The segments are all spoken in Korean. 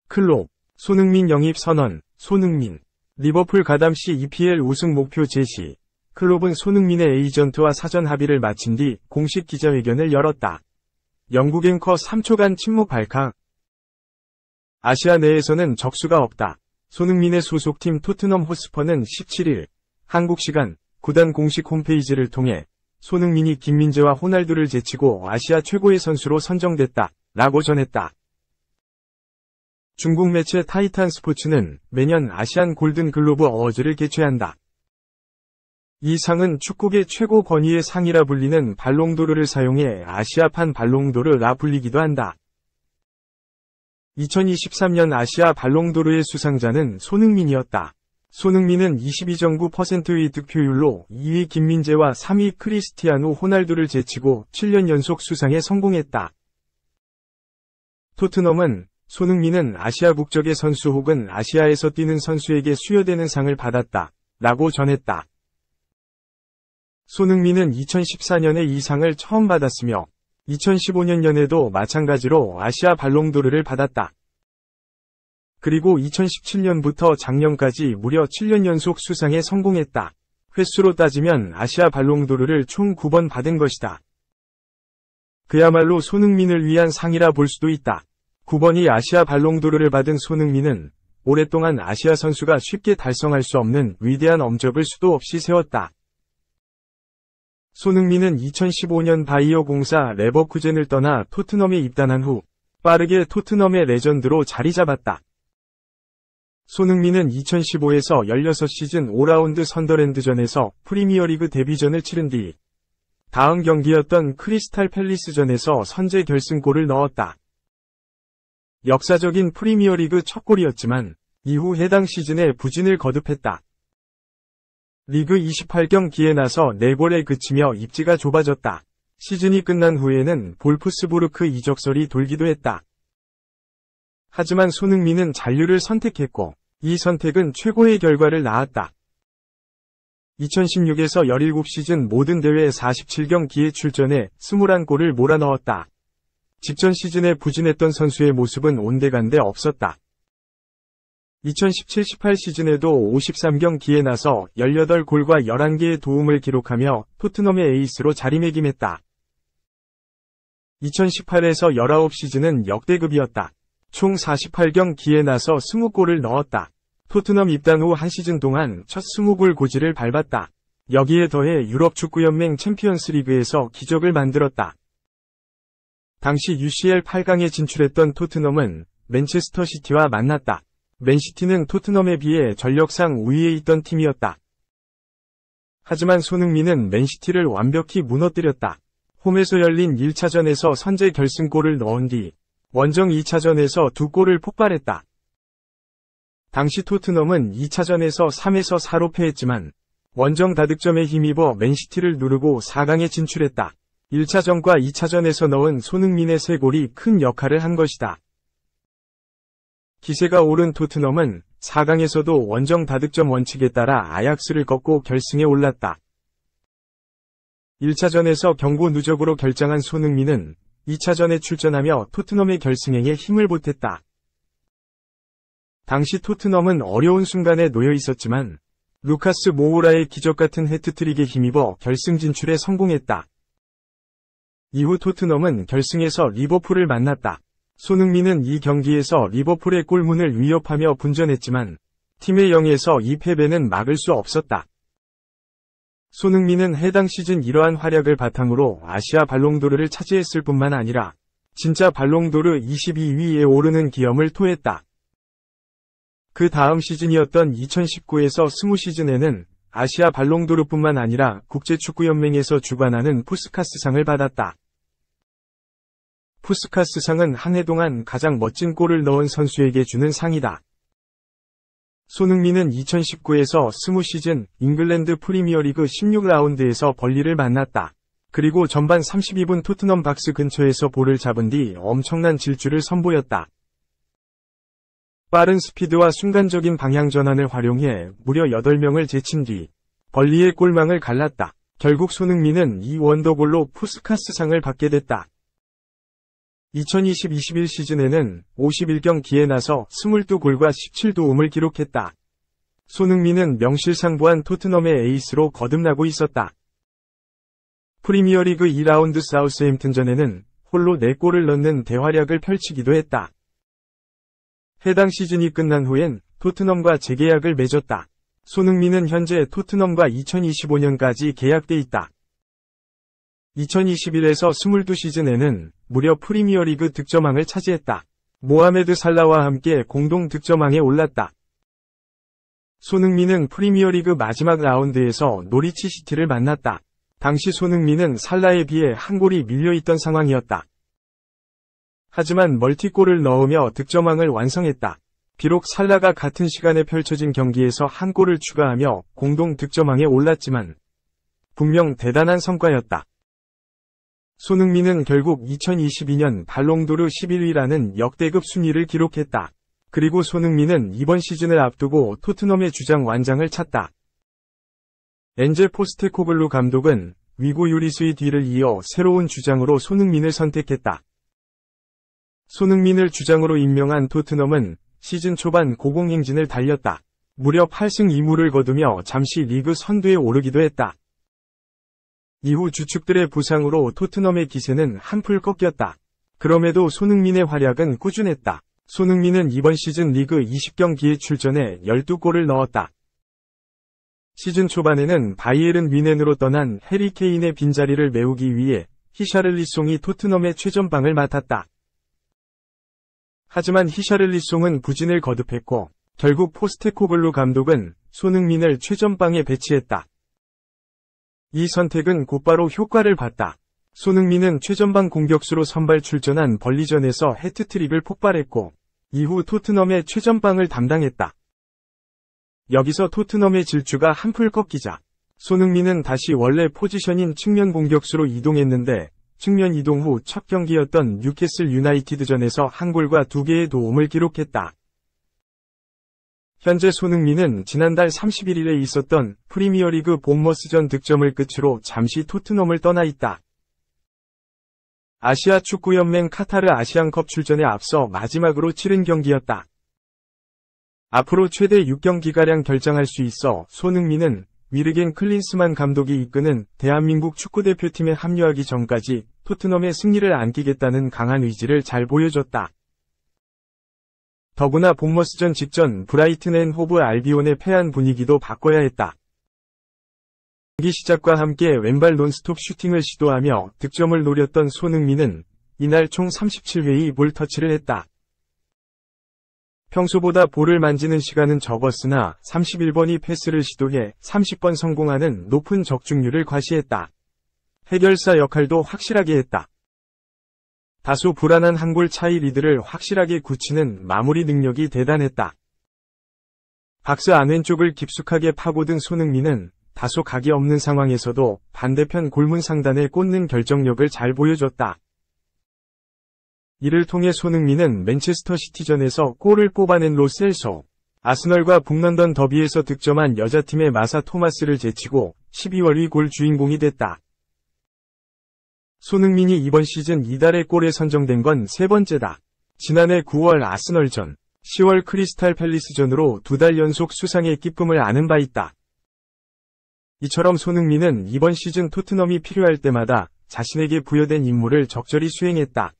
클롭, 손흥민 영입 선언. 손흥민, 리버풀 가담 시 EPL 우승 목표 제시. 클롭은 손흥민의 에이전트와 사전 합의를 마친 뒤 공식 기자회견을 열었다. 영국 앵커 3초간 침묵 발칵. 아시아 내에서는 적수가 없다. 손흥민의 소속팀 토트넘 호스퍼는 17일 한국 시간 구단 공식 홈페이지를 통해 손흥민이 김민재와 호날두를 제치고 아시아 최고의 선수로 선정됐다 라고 전했다. 중국 매체 타이탄 스포츠는 매년 아시안 골든 글로브 어워즈를 개최한다. 이 상은 축구계 최고 권위의 상이라 불리는 발롱도르를 사용해 아시아판 발롱도르라 불리기도 한다. 2023년 아시아 발롱도르의 수상자는 손흥민이었다. 손흥민은 22.9%의 득표율로 2위 김민재와 3위 크리스티아누 호날두를 제치고 7년 연속 수상에 성공했다. 토트넘은 손흥민은 아시아 국적의 선수 혹은 아시아에서 뛰는 선수에게 수여되는 상을 받았다 라고 전했다. 손흥민은 2014년에 이 상을 처음 받았으며 2015년에도 마찬가지로 아시아 발롱도르를 받았다. 그리고 2017년부터 작년까지 무려 7년 연속 수상에 성공했다. 횟수로 따지면 아시아 발롱도르를 총 9번 받은 것이다. 그야말로 손흥민을 위한 상이라 볼 수도 있다. 9번이 아시아 발롱도르를 받은 손흥민은 오랫동안 아시아 선수가 쉽게 달성할 수 없는 위대한 업적을 수도 없이 세웠다. 손흥민은 2015년 바이어 공사 레버쿠젠을 떠나 토트넘에 입단한 후 빠르게 토트넘의 레전드로 자리 잡았다. 손흥민은 2015에서 16시즌 5라운드 선더랜드전에서 프리미어리그 데뷔전을 치른 뒤 다음 경기였던 크리스탈 팰리스전에서 선제 결승골을 넣었다. 역사적인 프리미어리그 첫 골이었지만 이후 해당 시즌에 부진을 거듭했다. 리그 28경기에 나서 4골에 그치며 입지가 좁아졌다. 시즌이 끝난 후에는 볼프스부르크 이적설이 돌기도 했다. 하지만 손흥민은 잔류를 선택했고 이 선택은 최고의 결과를 낳았다. 2016에서 17시즌 모든 대회 47경기에 출전해 21골을 몰아넣었다. 직전 시즌에 부진했던 선수의 모습은 온데간데 없었다. 2017-18 시즌에도 53경기에 나서 18골과 11개의 도움을 기록하며 토트넘의 에이스로 자리매김했다. 2018에서 19 시즌은 역대급이었다. 총 48경기에 나서 20골을 넣었다. 토트넘 입단 후 한 시즌 동안 첫 20골 고지를 밟았다. 여기에 더해 유럽축구연맹 챔피언스리그에서 기적을 만들었다. 당시 UCL 8강에 진출했던 토트넘은 맨체스터 시티와 만났다. 맨시티는 토트넘에 비해 전력상 우위에 있던 팀이었다. 하지만 손흥민은 맨시티를 완벽히 무너뜨렸다. 홈에서 열린 1차전에서 선제 결승골을 넣은 뒤 원정 2차전에서 2골을 폭발했다. 당시 토트넘은 2차전에서 3-4로 패했지만 원정 다득점에 힘입어 맨시티를 누르고 4강에 진출했다. 1차전과 2차전에서 넣은 손흥민의 3골이 큰 역할을 한 것이다. 기세가 오른 토트넘은 4강에서도 원정 다득점 원칙에 따라 아약스를 꺾고 결승에 올랐다. 1차전에서 경고 누적으로 결장한 손흥민은 2차전에 출전하며 토트넘의 결승행에 힘을 보탰다. 당시 토트넘은 어려운 순간에 놓여 있었지만 루카스 모우라의 기적같은 해트트릭에 힘입어 결승 진출에 성공했다. 이후 토트넘은 결승에서 리버풀을 만났다. 손흥민은 이 경기에서 리버풀의 골문을 위협하며 분전했지만 팀의 0에서 2패배는 막을 수 없었다. 손흥민은 해당 시즌 이러한 활약을 바탕으로 아시아 발롱도르를 차지했을 뿐만 아니라 진짜 발롱도르 22위에 오르는 기염을 토했다. 그 다음 시즌이었던 2019에서 20 시즌에는 아시아 발롱도르뿐만 아니라 국제축구연맹에서 주관하는 푸스카스상을 받았다. 푸스카스상은 한 해 동안 가장 멋진 골을 넣은 선수에게 주는 상이다. 손흥민은 2019에서 20 시즌 잉글랜드 프리미어리그 16라운드에서 벌리를 만났다. 그리고 전반 32분 토트넘 박스 근처에서 볼을 잡은 뒤 엄청난 질주를 선보였다. 빠른 스피드와 순간적인 방향 전환을 활용해 무려 8명을 제친 뒤 벌리의 골망을 갈랐다. 결국 손흥민은 이 원더골로 푸스카스상을 받게 됐다. 2020-21 시즌에는 51경기에 나서 22골과 17도움을 기록했다. 손흥민은 명실상부한 토트넘의 에이스로 거듭나고 있었다. 프리미어리그 2라운드 사우스햄튼전에는 홀로 4골을 넣는 대활약을 펼치기도 했다. 해당 시즌이 끝난 후엔 토트넘과 재계약을 맺었다. 손흥민은 현재 토트넘과 2025년까지 계약돼 있다. 2021에서 22 시즌에는 무려 프리미어리그 득점왕을 차지했다. 모하메드 살라와 함께 공동 득점왕에 올랐다. 손흥민은 프리미어리그 마지막 라운드에서 노리치 시티를 만났다. 당시 손흥민은 살라에 비해 한 골이 밀려있던 상황이었다. 하지만 멀티골을 넣으며 득점왕을 완성했다. 비록 살라가 같은 시간에 펼쳐진 경기에서 한 골을 추가하며 공동 득점왕에 올랐지만 분명 대단한 성과였다. 손흥민은 결국 2022년 발롱도르 11위라는 역대급 순위를 기록했다. 그리고 손흥민은 이번 시즌을 앞두고 토트넘의 주장 완장을 찼다. 엔제 포스테코글루 감독은 위고 유리스의 뒤를 이어 새로운 주장으로 손흥민을 선택했다. 손흥민을 주장으로 임명한 토트넘은 시즌 초반 고공행진을 달렸다. 무려 8승 2무를 거두며 잠시 리그 선두에 오르기도 했다. 이후 주축들의 부상으로 토트넘의 기세는 한풀 꺾였다. 그럼에도 손흥민의 활약은 꾸준했다. 손흥민은 이번 시즌 리그 20경기에 출전해 12골을 넣었다. 시즌 초반에는 바이에른 뮌헨으로 떠난 해리 케인의 빈자리를 메우기 위해 히샤를리송이 토트넘의 최전방을 맡았다. 하지만 히샤를리송은 부진을 거듭했고 결국 포스테코글루 감독은 손흥민을 최전방에 배치했다. 이 선택은 곧바로 효과를 봤다. 손흥민은 최전방 공격수로 선발 출전한 벌리전에서 해트트릭을 폭발했고 이후 토트넘의 최전방을 담당했다. 여기서 토트넘의 질주가 한풀 꺾이자 손흥민은 다시 원래 포지션인 측면 공격수로 이동했는데 측면 이동 후 첫 경기였던 뉴캐슬 유나이티드전에서 한 골과 2개의 도움을 기록했다. 현재 손흥민은 지난달 31일에 있었던 프리미어리그 본머스전 득점을 끝으로 잠시 토트넘을 떠나 있다. 아시아 축구연맹 카타르 아시안컵 출전에 앞서 마지막으로 치른 경기였다. 앞으로 최대 6경기가량 결장할 수 있어 손흥민은 위르겐 클린스만 감독이 이끄는 대한민국 축구대표팀에 합류하기 전까지 토트넘의 승리를 안기겠다는 강한 의지를 잘 보여줬다. 더구나 본머스전 직전 브라이튼 앤 호브 알비온에 패한 분위기도 바꿔야 했다. 경기 시작과 함께 왼발 논스톱 슈팅을 시도하며 득점을 노렸던 손흥민은 이날 총 37회의 볼 터치를 했다. 평소보다 볼을 만지는 시간은 적었으나 31번이 패스를 시도해 30번 성공하는 높은 적중률을 과시했다. 해결사 역할도 확실하게 했다. 다소 불안한 한 골 차이 리드를 확실하게 굳히는 마무리 능력이 대단했다. 박스 안왼쪽을 깊숙하게 파고든 손흥민은 다소 각이 없는 상황에서도 반대편 골문 상단에 꽂는 결정력을 잘 보여줬다. 이를 통해 손흥민은 맨체스터 시티전에서 골을 뽑아낸 로 셀소, 아스널과 북런던 더비에서 득점한 여자팀의 마사 토마스를 제치고 12월의 골 주인공이 됐다. 손흥민이 이번 시즌 이달의 골에 선정된 건 3번째다. 지난해 9월 아스널전, 10월 크리스탈 팰리스전으로 2달 연속 수상의 기쁨을 아는 바 있다. 이처럼 손흥민은 이번 시즌 토트넘이 필요할 때마다 자신에게 부여된 임무를 적절히 수행했다.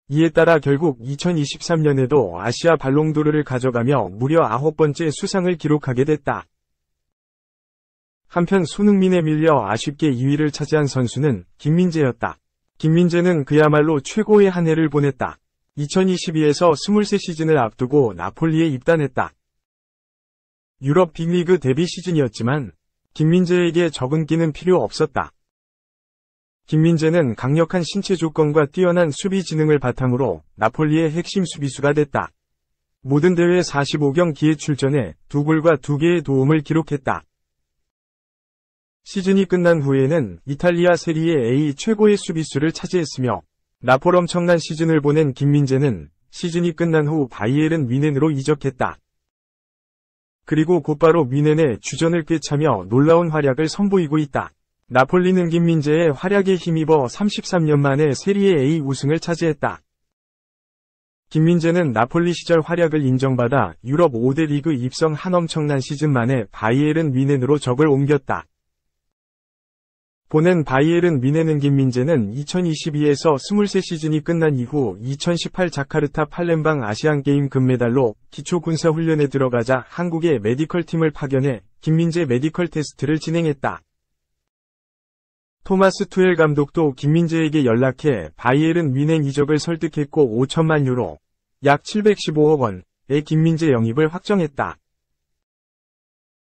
이에 따라 결국 2023년에도 아시아 발롱도르를 가져가며 무려 9번째 수상을 기록하게 됐다. 한편 손흥민에 밀려 아쉽게 2위를 차지한 선수는 김민재였다. 김민재는 그야말로 최고의 한 해를 보냈다. 2022에서 23 시즌을 앞두고 나폴리에 입단했다. 유럽 빅리그 데뷔 시즌이었지만 김민재에게 적응기는 필요 없었다. 김민재는 강력한 신체 조건과 뛰어난 수비 지능을 바탕으로 나폴리의 핵심 수비수가 됐다. 모든 대회 45경기에 출전해 2골과 2개의 도움을 기록했다. 시즌이 끝난 후에는 이탈리아 세리에 A 최고의 수비수를 차지했으며 나폴 엄청난 시즌을 보낸 김민재는 시즌이 끝난 후 바이에른 뮌헨으로 이적했다. 그리고 곧바로 뮌헨에 주전을 꿰차며 놀라운 활약을 선보이고 있다. 나폴리는 김민재의 활약에 힘입어 33년 만에 세리에 A 우승을 차지했다. 김민재는 나폴리 시절 활약을 인정받아 유럽 5대 리그 입성 한 엄청난 시즌 만에 바이에른 뮌헨으로 적을 옮겼다. 보낸 바이에른 뮌헨은 김민재는 2022에서 23시즌이 끝난 이후 2018 자카르타 팔렘방 아시안게임 금메달로 기초군사훈련에 들어가자 한국의 메디컬 팀을 파견해 김민재 메디컬 테스트를 진행했다. 토마스 투엘 감독도 김민재에게 연락해 바이에른 뮌헨 이적을 설득했고 5천만 유로, 약 715억 원의 김민재 영입을 확정했다.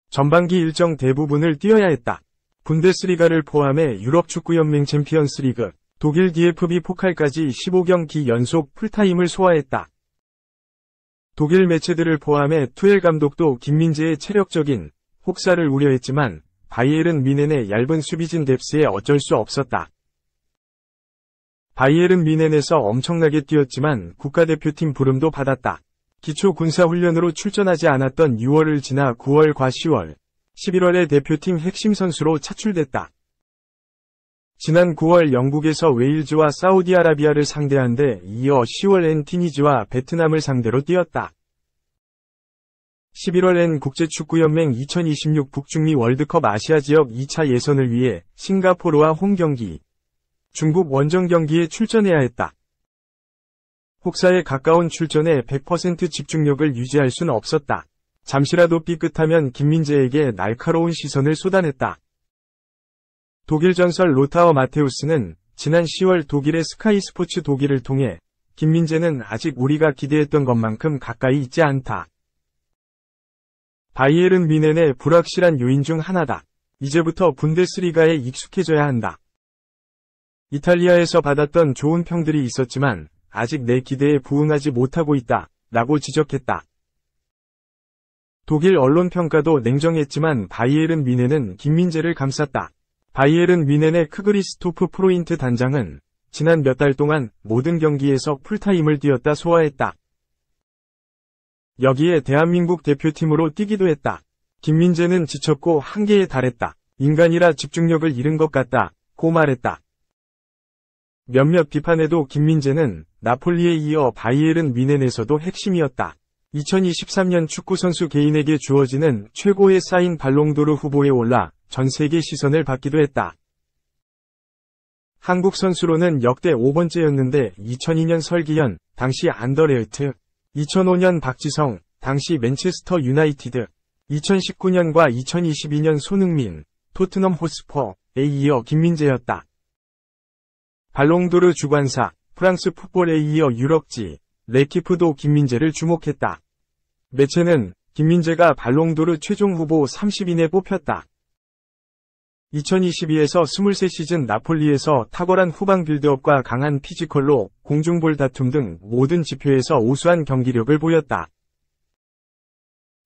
전반기 일정 대부분을 뛰어야 했다. 분데스리가를 포함해 유럽축구연맹 챔피언스리그, 독일 DFB 포칼까지 15경기 연속 풀타임을 소화했다. 독일 매체들을 포함해 투엘 감독도 김민재의 체력적인 혹사를 우려했지만 바이에른 뮌헨의 얇은 수비진 뎁스에 어쩔 수 없었다. 바이에른 뮌헨에서 엄청나게 뛰었지만 국가대표팀 부름도 받았다. 기초 군사훈련으로 출전하지 않았던 6월을 지나 9월과 10월, 11월에 대표팀 핵심 선수로 차출됐다. 지난 9월 영국에서 웨일즈와 사우디아라비아를 상대한 데 이어 10월엔 티니지와 베트남을 상대로 뛰었다. 11월엔 국제축구연맹 2026 북중미 월드컵 아시아 지역 2차 예선을 위해 싱가포르와 홈경기, 중국 원정 경기에 출전해야 했다. 혹사에 가까운 출전에 100% 집중력을 유지할 순 없었다. 잠시라도 삐끗하면 김민재에게 날카로운 시선을 쏟아냈다. 독일 전설 로타어 마테우스는 지난 10월 독일의 스카이 스포츠 독일을 통해 김민재는 아직 우리가 기대했던 것만큼 가까이 있지 않다. 바이에른 뮌헨의 불확실한 요인 중 하나다. 이제부터 분데스리가에 익숙해져야 한다. 이탈리아에서 받았던 좋은 평들이 있었지만 아직 내 기대에 부응하지 못하고 있다. 라고 지적했다. 독일 언론 평가도 냉정했지만 바이에른 뮌헨은 김민재를 감쌌다. 바이에른 뮌헨의 크그리스토프 프로인트 단장은 지난 몇 달 동안 모든 경기에서 풀타임을 뛰었다 소화했다. 여기에 대한민국 대표팀으로 뛰기도 했다. 김민재는 지쳤고 한계에 달했다. 인간이라 집중력을 잃은 것 같다. 고 말했다. 몇몇 비판에도 김민재는 나폴리에 이어 바이에른 뮌헨에서도 핵심이었다. 2023년 축구선수 개인에게 주어지는 최고의 사인 발롱도르 후보에 올라 전 세계 시선을 받기도 했다. 한국 선수로는 역대 5번째였는데 2002년 설기현, 당시 안더레흐트, 2005년 박지성, 당시 맨체스터 유나이티드, 2019년과 2022년 손흥민, 토트넘 호스퍼에 이어 김민재였다. 발롱도르 주관사, 프랑스 풋볼에 이어 유럽지, 레키프도 김민재를 주목했다. 매체는 김민재가 발롱도르 최종 후보 30인에 뽑혔다. 2022에서 23시즌 나폴리에서 탁월한 후방 빌드업과 강한 피지컬로 공중볼 다툼 등 모든 지표에서 우수한 경기력을 보였다.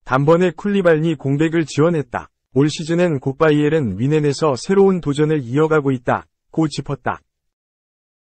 단번에 쿨리발리 공백을 지원했다. 올 시즌엔 곧바이에른 뮌헨에서 새로운 도전을 이어가고 있다. 고 짚었다.